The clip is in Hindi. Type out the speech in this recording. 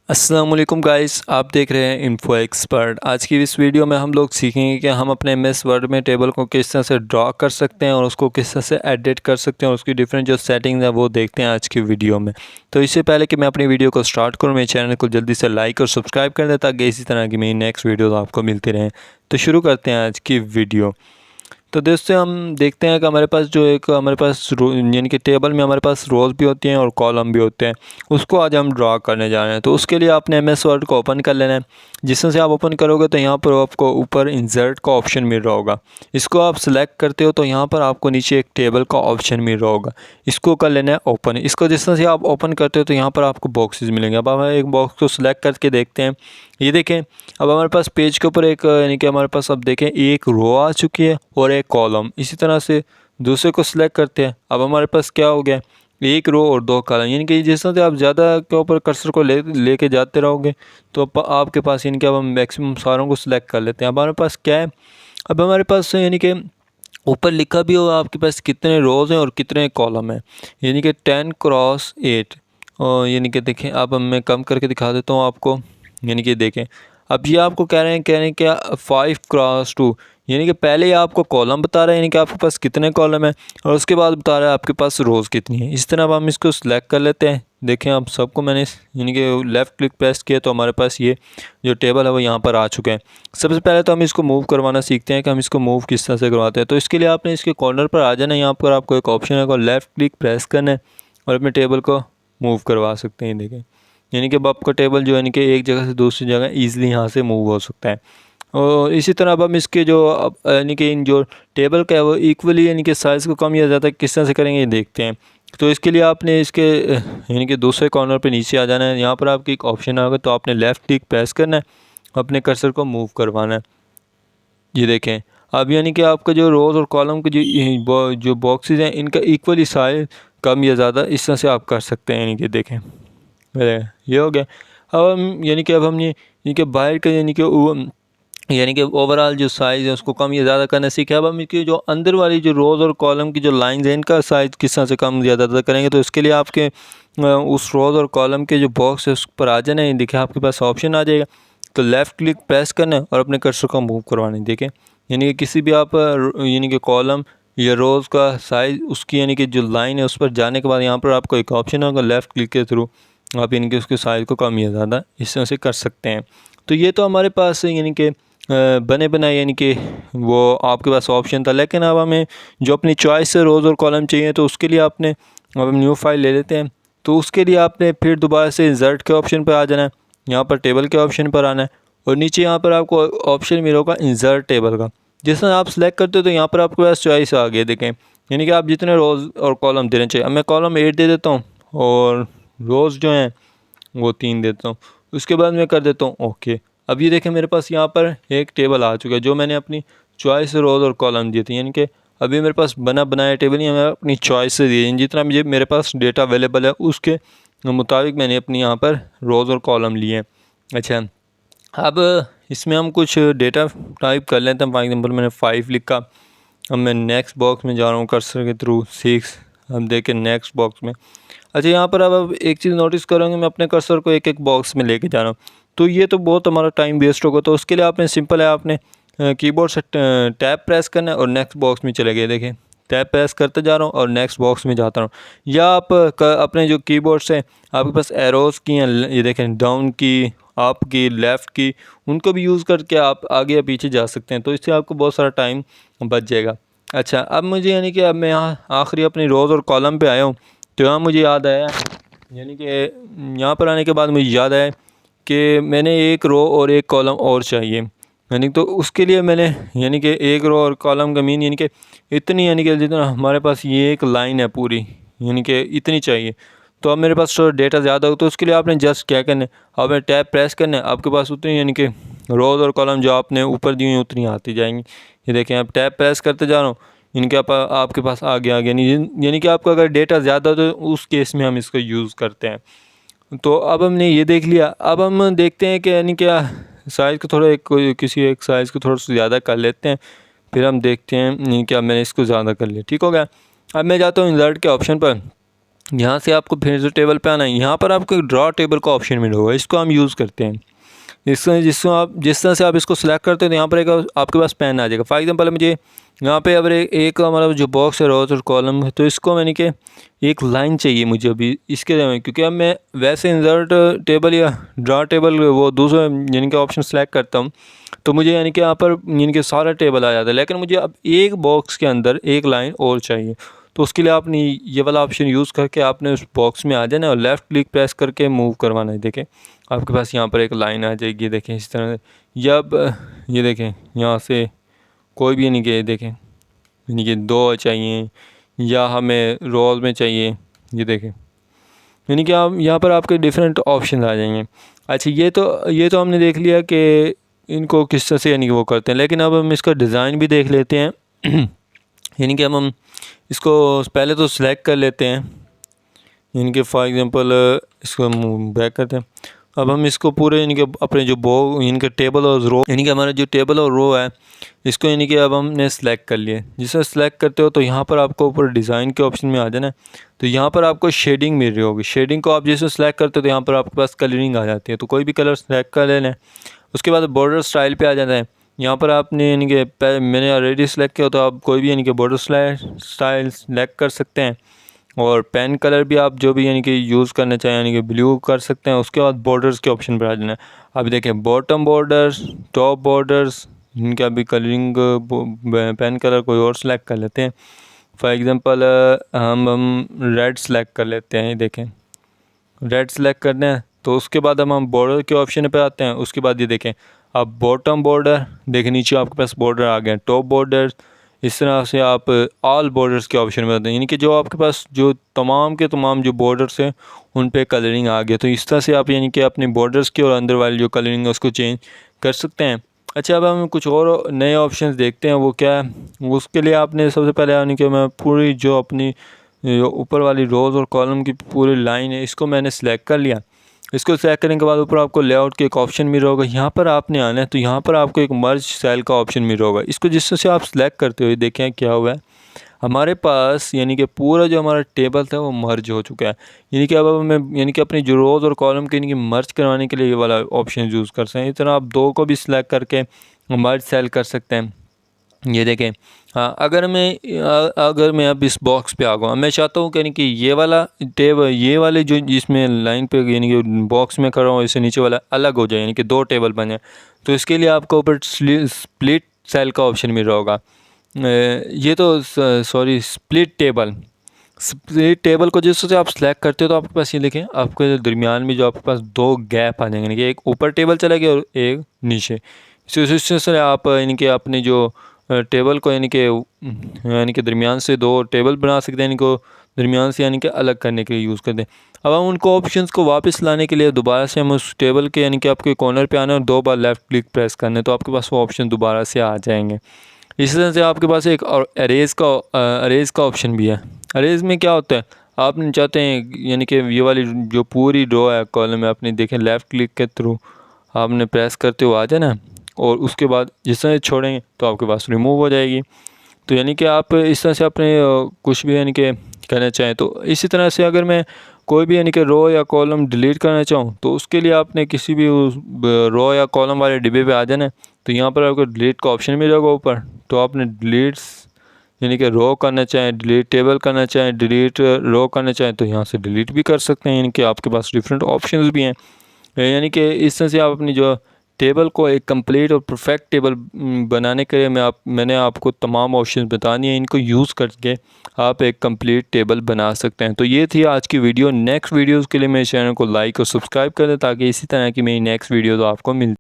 अस्सलाम वालेकुम गाइस, आप देख रहे हैं इन्फो एक्सपर्ट। आज की इस वीडियो में हम लोग सीखेंगे कि हम अपने एमएस वर्ड में टेबल को किस तरह से ड्रॉ कर सकते हैं और उसको किस तरह से एडिट कर सकते हैं और उसकी डिफरेंट जो सेटिंग्स हैं वो देखते हैं आज की वीडियो में। तो इससे पहले कि मैं अपनी वीडियो को स्टार्ट करूँ, मेरे चैनल को जल्दी से लाइक और सब्सक्राइब कर दें ताकि इसी तरह की मेरी नेक्स्ट वीडियोज़ आपको मिलती रहें। तो शुरू करते हैं आज की वीडियो। तो दोस्तों हम देखते हैं कि हमारे पास जो एक हमारे पास यानी कि टेबल में हमारे पास रोज़ भी होती हैं और कॉलम भी होते हैं। उसको आज हम ड्रा करने जा रहे हैं। तो उसके लिए आपने एमएस वर्ड को ओपन कर लेना है। जिसमें से आप ओपन करोगे तो यहाँ पर आपको ऊपर इंसर्ट का ऑप्शन मिल रहा होगा। इसको आप सिलेक्ट करते हो तो यहाँ पर आपको नीचे एक टेबल का ऑप्शन मिल रहा होगा। इसको कर लेना है ओपन। इसको जिस तरह से आप ओपन करते हो तो यहाँ पर आपको बॉक्सेस मिलेंगे। अब हम एक बॉक्स को सिलेक्ट करके देखते हैं। ये देखें, अब हमारे पास पेज के ऊपर एक यानी कि हमारे पास अब देखें एक रो आ चुकी है और एक कॉलम। इसी तरह से दूसरे को सिलेक्ट करते हैं। अब हमारे पास क्या हो गया, एक रो और दो कॉलम। यानी कि जिस तरह से आप ज़्यादा के ऊपर कर्सर को लेके जाते रहोगे तो आपके पास यानी कि अब हम मैक्सिमम सारों को सिलेक्ट कर लेते हैं। अब हमारे पास क्या है, अब हमारे पास यानी कि ऊपर लिखा भी हो आपके पास कितने रोज़ हैं और कितने कॉलम हैं। यानी कि 10x8 और यानी कि देखें, अब मैं कम करके दिखा देता हूँ आपको। यानी कि देखें, अब ये आपको कह रहे हैं क्या 5x2, यानी कि पहले ही आपको कॉलम बता रहा है यानी कि आपके पास कितने कॉलम है और उसके बाद बता रहा है आपके पास रोज़ कितनी है। इस तरह अब हम इसको सिलेक्ट कर लेते हैं। देखें, अब सबको मैंने यानी कि लेफ़्ट क्लिक प्रेस किया तो हमारे पास ये जो टेबल है वो यहाँ पर आ चुका है। सबसे पहले तो हम इसको मूव करवाना सीखते हैं कि हम इसको मूव किस तरह से करवाते हैं। तो इसके लिए आपने इसके कॉर्नर पर आ जाना है। यहाँ पर आपको एक ऑप्शन है, लेफ़्ट क्लिक प्रेस करना है और अपने टेबल को मूव करवा सकते हैं। देखें, यानी कि अब आपका टेबल जो यानी कि एक जगह से दूसरी जगह ईज़िली यहाँ से मूव हो सकता है। और इसी तरह अब हम इसके जो यानी कि इन जो टेबल का है वो इक्वली यानी कि साइज़ को कम या ज़्यादा किस तरह से करेंगे ये देखते हैं। तो इसके लिए आपने इसके यानी कि दूसरे कॉर्नर पे नीचे आ जाना है। यहाँ पर आपकी एक ऑप्शन आएगा तो आपने लेफ़्ट क्लिक प्रेस करना है, अपने कर्सर को मूव करवाना है। ये देखें, अब यानी कि आपका जो रोज़ और कॉलम के जो बॉक्सेस हैं इनका इक्वली साइज कम या ज़्यादा इस तरह से आप कर सकते हैं। यानी कि देखें, ये हो गया। अब हम यानी कि अब हम ये यानी कि बाहर का यानी कि ओवरऑल जो साइज़ है उसको कम या ज़्यादा करना सीखे। अब हम इसकी जो अंदर वाली जो रोज़ और कॉलम की जो लाइंस हैं इनका साइज़ किस तरह से कम या ज़्यादा करेंगे। तो इसके लिए आपके उस रोज़ और कॉलम के जो बॉक्स है उस पर आ जाना है। देखिए, आपके पास ऑप्शन आ जाएगा तो लेफ़्ट क्लिक प्रेस करना है और अपने कर्सर को मूव करवाना है। देखें, यानी कि किसी भी आप यानी कि कॉलम या रोज़ का साइज़ उसकी यानी कि जो लाइन है उस पर जाने के बाद यहाँ पर आपको एक ऑप्शन होगा, लेफ़्ट क्लिक के थ्रू आप यानी कि उसके साइज़ को कम या ज़्यादा इस तरह से कर सकते हैं। तो ये तो हमारे पास यानी कि बने बनाए यानी कि वो आपके पास ऑप्शन था। लेकिन अब हमें जो अपनी चॉइस से रोज़ और कॉलम चाहिए तो उसके लिए आपने अब हम न्यू फाइल ले लेते हैं। तो उसके लिए आपने फिर दोबारा से इंसर्ट के ऑप्शन पर आ जाना है। यहाँ पर टेबल के ऑप्शन पर आना है और नीचे यहाँ पर आपको ऑप्शन मिला होगा इंसर्ट टेबल का। जिसमें आप सेलेक्ट करते हो तो यहाँ पर आपके पास चॉइस आ गई। देखें, यानी कि आप जितने रोज़ और कॉलम देने चाहिए। अब मैं कॉलम 8 दे देता हूँ और रोज़ जो हैं वो 3 देता हूँ। उसके बाद मैं कर देता हूँ ओके। अब ये देखें, मेरे पास यहाँ पर एक टेबल आ चुका है जो मैंने अपनी चॉइस से रोज़ और कॉलम दिए थे। यानी कि अभी मेरे पास बना बनाया टेबल नहीं है, मैं अपनी चॉइस से दिए। जितना मुझे मेरे पास डेटा अवेलेबल है उसके मुताबिक मैंने अपनी यहाँ पर रोज़ और कॉलम लिए हैं। अच्छा, अब इसमें हम कुछ डेटा टाइप कर लेते हैं। फॉर एग्जांपल मैंने 5 लिखा। अब मैं नेक्स्ट बॉक्स में जा रहा हूँ कर्सर के थ्रू 6। अब देखें नेक्स्ट बॉक्स में। अच्छा, यहाँ पर अब एक चीज़ नोटिस करोगे, मैं अपने कर्सर को एक एक बॉक्स में लेके जा रहा हूँ। तो ये तो बहुत हमारा टाइम वेस्ट होगा। तो उसके लिए आपने सिंपल है, आपने कीबोर्ड से टैब प्रेस करना है और नेक्स्ट बॉक्स में चले गए। देखें, टैब प्रेस करते जा रहा हूँ और नेक्स्ट बॉक्स में जाता हूँ। या आप अपने जो कीबोर्ड से आपके पास एरोज़ की हैं, ये देखें डाउन की, अप की, लेफ़्ट की, उनको भी यूज़ करके आप आगे या पीछे जा सकते हैं। तो इससे आपको बहुत सारा टाइम बच जाएगा। अच्छा, अब मुझे यानी कि अब मैं यहाँ आखिरी अपनी रोज़ और कॉलम पे आया हूँ। तो यहाँ मुझे याद आया, यानी कि यहाँ पर आने के बाद मुझे याद आया कि मैंने एक रो और एक कॉलम और चाहिए। यानी तो उसके लिए मैंने यानी कि एक रो और कॉलम का मीन यानी कि इतनी, यानी कि जितना हमारे पास ये एक लाइन है पूरी, यानी कि इतनी चाहिए। तो अब मेरे पास डेटा ज़्यादा हो तो उसके लिए आपने जस्ट क्या करना है, आपने टैब प्रेस करना है, आपके पास उतनी यानी कि रोज़ और कॉलम जो आपने ऊपर दी हुई उतनी आती जाएंगी। ये देखें, आप टैब प्रेस करते जा रहा हूँ, इनके आपके पास आगे आगे यानी कि आपका अगर डेटा ज़्यादा हो तो उस केस में हम इसको यूज़ करते हैं। तो अब हमने ये देख लिया। अब हम देखते हैं कि यानी क्या साइज़ को थोड़ा किसी एक साइज़ को थोड़ा सा ज़्यादा कर लेते हैं। फिर हम देखते हैं नहीं क्या मैंने इसको ज़्यादा कर लिया, ठीक हो गया। अब मैं जाता हूँ इंसर्ट के ऑप्शन पर यहाँ से आपको फिर से टेबल पे आना है। यहाँ पर आपको ड्रॉ टेबल का ऑप्शन मिला होगा, इसको हम यूज़ करते हैं। जिस तरह से आप इसको सिलेक्ट करते हो तो यहाँ पर एक आपके पास पेन आ जाएगा। फॉर एग्जांपल मुझे यहाँ पे अब एक हमारा जो बॉक्स है रोज और कॉलम है, तो इसको मैंने कि एक लाइन चाहिए मुझे अभी इसके में, क्योंकि अब मैं वैसे इंसर्ट टेबल या ड्रा टेबल वो दूसरा यानी कि ऑप्शन सेलेक्ट करता हूँ तो मुझे यानी कि यहाँ पर यानी कि सारा टेबल आ जाता है, लेकिन मुझे अब एक बॉक्स के अंदर एक लाइन और चाहिए। तो उसके लिए आपने ये वाला ऑप्शन यूज़ करके आपने उस बॉक्स में आ जाना और लेफ़्ट क्लिक प्रेस करके मूव करवाना है। देखें आपके पास यहाँ पर एक लाइन आ जाएगी, देखें इस तरह से। या अब ये देखें यहाँ से कोई भी नहीं कि देखें यानी कि 2 चाहिए या हमें रोल में चाहिए, ये देखें यानी कि आप यहाँ पर आपके डिफरेंट ऑप्शन आ जाएंगे। अच्छा ये तो हमने देख लिया कि इनको किस तरह से यानी कि वो करते हैं, लेकिन अब हम इसका डिज़ाइन भी देख लेते हैं। यानी कि हम इसको पहले तो सिलेक्ट कर लेते हैं, यानी कि फॉर एग्ज़ाम्पल इसको हम बैक करते हैं। अब हम इसको पूरे यानी कि अपने जो यानी कि टेबल और रो, यानी कि हमारा जो टेबल और रो है इसको यानी कि अब हमने सेलेक्ट कर लिया। जिसे सेलेक्ट करते हो तो यहाँ पर आपको ऊपर डिज़ाइन के ऑप्शन में आ जाना है। तो यहाँ पर आपको शेडिंग मिल रही होगी, शेडिंग को आप जैसे सेलेक्ट करते हो तो यहाँ पर आपके पास कलरिंग आ जाती है। तो कोई भी कलर सेलेक्ट कर लेना है। उसके बाद बॉर्डर स्टाइल पे आ जाता है। यहाँ पर आपने यानी कि मैंने ऑलरेडी सेलेक्ट किया तो आप कोई भी यानी कि बॉर्डर स्टाइल सेलेक्ट कर सकते हैं। और पेन कलर भी आप जो भी यानी कि यूज़ करना चाहें यानी कि ब्लू कर सकते हैं। उसके बाद बॉर्डर्स के ऑप्शन पर आ जाना है। अभी देखें बॉटम बॉर्डर्स, टॉप बॉर्डर्स, इनका भी कलरिंग पेन कलर कोई और सेलेक्ट कर लेते हैं। फॉर एग्ज़ाम्पल हम रेड सेलेक्ट कर लेते हैं। ये देखें रेड सेलेक्ट करना है तो उसके बाद हम बॉर्डर के ऑप्शन पे आते हैं। उसके बाद ये देखें अब बॉटम बॉर्डर, देखें नीचे आपके पास बॉर्डर आ गए, टॉप बॉर्डर, इस तरह से आप ऑल बॉर्डर्स के ऑप्शन में आते हैं। यानी कि जो आपके पास जो तमाम के तमाम जो बॉर्डर्स हैं उन पे कलरिंग आ गया। तो इस तरह से आप यानी कि अपने बॉर्डर्स की और अंदर वाली जो कलरिंग है उसको चेंज कर सकते हैं। अच्छा अब हम कुछ और नए ऑप्शंस देखते हैं, वो क्या है। उसके लिए आपने सबसे पहले यानी कि मैं पूरी जो अपनी ऊपर वाली रोज़ और कॉलम की पूरी लाइन है इसको मैंने सेलेक्ट कर लिया। इसको सेलेक्ट करने के बाद ऊपर आपको लेआउट के एक ऑप्शन मिल रहा होगा, यहाँ पर आपने आना है। तो यहाँ पर आपको एक मर्ज सेल का ऑप्शन मिल रहा होगा, इसको जिस तरह से आप सेलेक्ट करते हो देखें क्या हुआ है हमारे पास, यानी कि पूरा जो हमारा टेबल था वो मर्ज हो चुका है। यानी कि अब हमें यानी कि अपनी जो रोज़ और कॉलम के यानी कि मर्ज करवाने के लिए ये वाला ऑप्शन यूज़ कर सकते हैं। इस तरह आप 2 को भी सिलेक्ट करके मर्ज सेल कर सकते हैं। ये देखें हाँ, अगर मैं अब इस बॉक्स पे आ गया, मैं चाहता हूँ कि ये वाला टेबल, ये वाले जो जिसमें लाइन पे यानी कि बॉक्स में खड़ा हूँ इससे नीचे वाला अलग हो जाए, यानी कि 2 टेबल बने। तो इसके लिए आपको ऊपर स्प्लिट सेल का ऑप्शन मिल रहा होगा। ये तो सॉरी स्प्लिट टेबल को जिस से आप सेलेक्ट करते हो तो आपके पास ये देखें आपके दरमियान में जो आपके पास 2 गैप आ जाएंगे, यानी कि एक ऊपर टेबल चला गया और एक नीचे। इस से आप यानी कि अपने जो टेबल को यानी कि दरमियान से 2 टेबल बना सकते हैं, इनको दरमियान से यानी कि अलग करने के लिए यूज़ करते हैं। अब हम उनको ऑप्शंस को वापस लाने के लिए दोबारा से हम उस टेबल के यानी कि आपके कॉर्नर पे आना है और 2 बार लेफ़्ट क्लिक प्रेस करना है, तो आपके पास वो ऑप्शन दोबारा से आ जाएंगे। इसी तरह से आपके पास एक और अरेज़ का ऑप्शन भी है। अरेज़ में क्या होता है, आप चाहते हैं यानी कि ये वाली जो पूरी रो है कॉलम में, आपने देखें लेफ़्ट क्लिक के थ्रू आपने प्रेस करते हुए आ जाना और उसके बाद जिस तरह छोड़ेंगे तो आपके पास रिमूव हो जाएगी। तो यानी कि आप इस तरह से अपने कुछ भी यानी कि करना चाहें। तो इसी तरह से अगर मैं कोई भी यानी कि रो या कॉलम डिलीट करना चाहूँ तो उसके लिए आपने किसी भी उस रो या कॉलम वाले डिब्बे पे आ जाना है। तो यहाँ पर आपको डिलीट का ऑप्शन मिलेगा ऊपर, तो आपने डिलीट्स यानी कि रो करना चाहें, डिलीट टेबल करना चाहें, डिलीट रो करना चाहें तो यहाँ से डिलीट भी कर सकते हैं। यानी कि आपके पास डिफरेंट ऑप्शंस भी हैं। यानी कि इस तरह से आप अपनी जो टेबल को एक कंप्लीट और परफेक्ट टेबल बनाने के लिए मैंने आपको तमाम ऑप्शंस बता दिए, इनको यूज़ करके आप एक कंप्लीट टेबल बना सकते हैं। तो ये थी आज की वीडियो। नेक्स्ट वीडियोज़ के लिए मेरे चैनल को लाइक और सब्सक्राइब कर दें ताकि इसी तरह की मेरी नेक्स्ट वीडियोज़ आपको मिल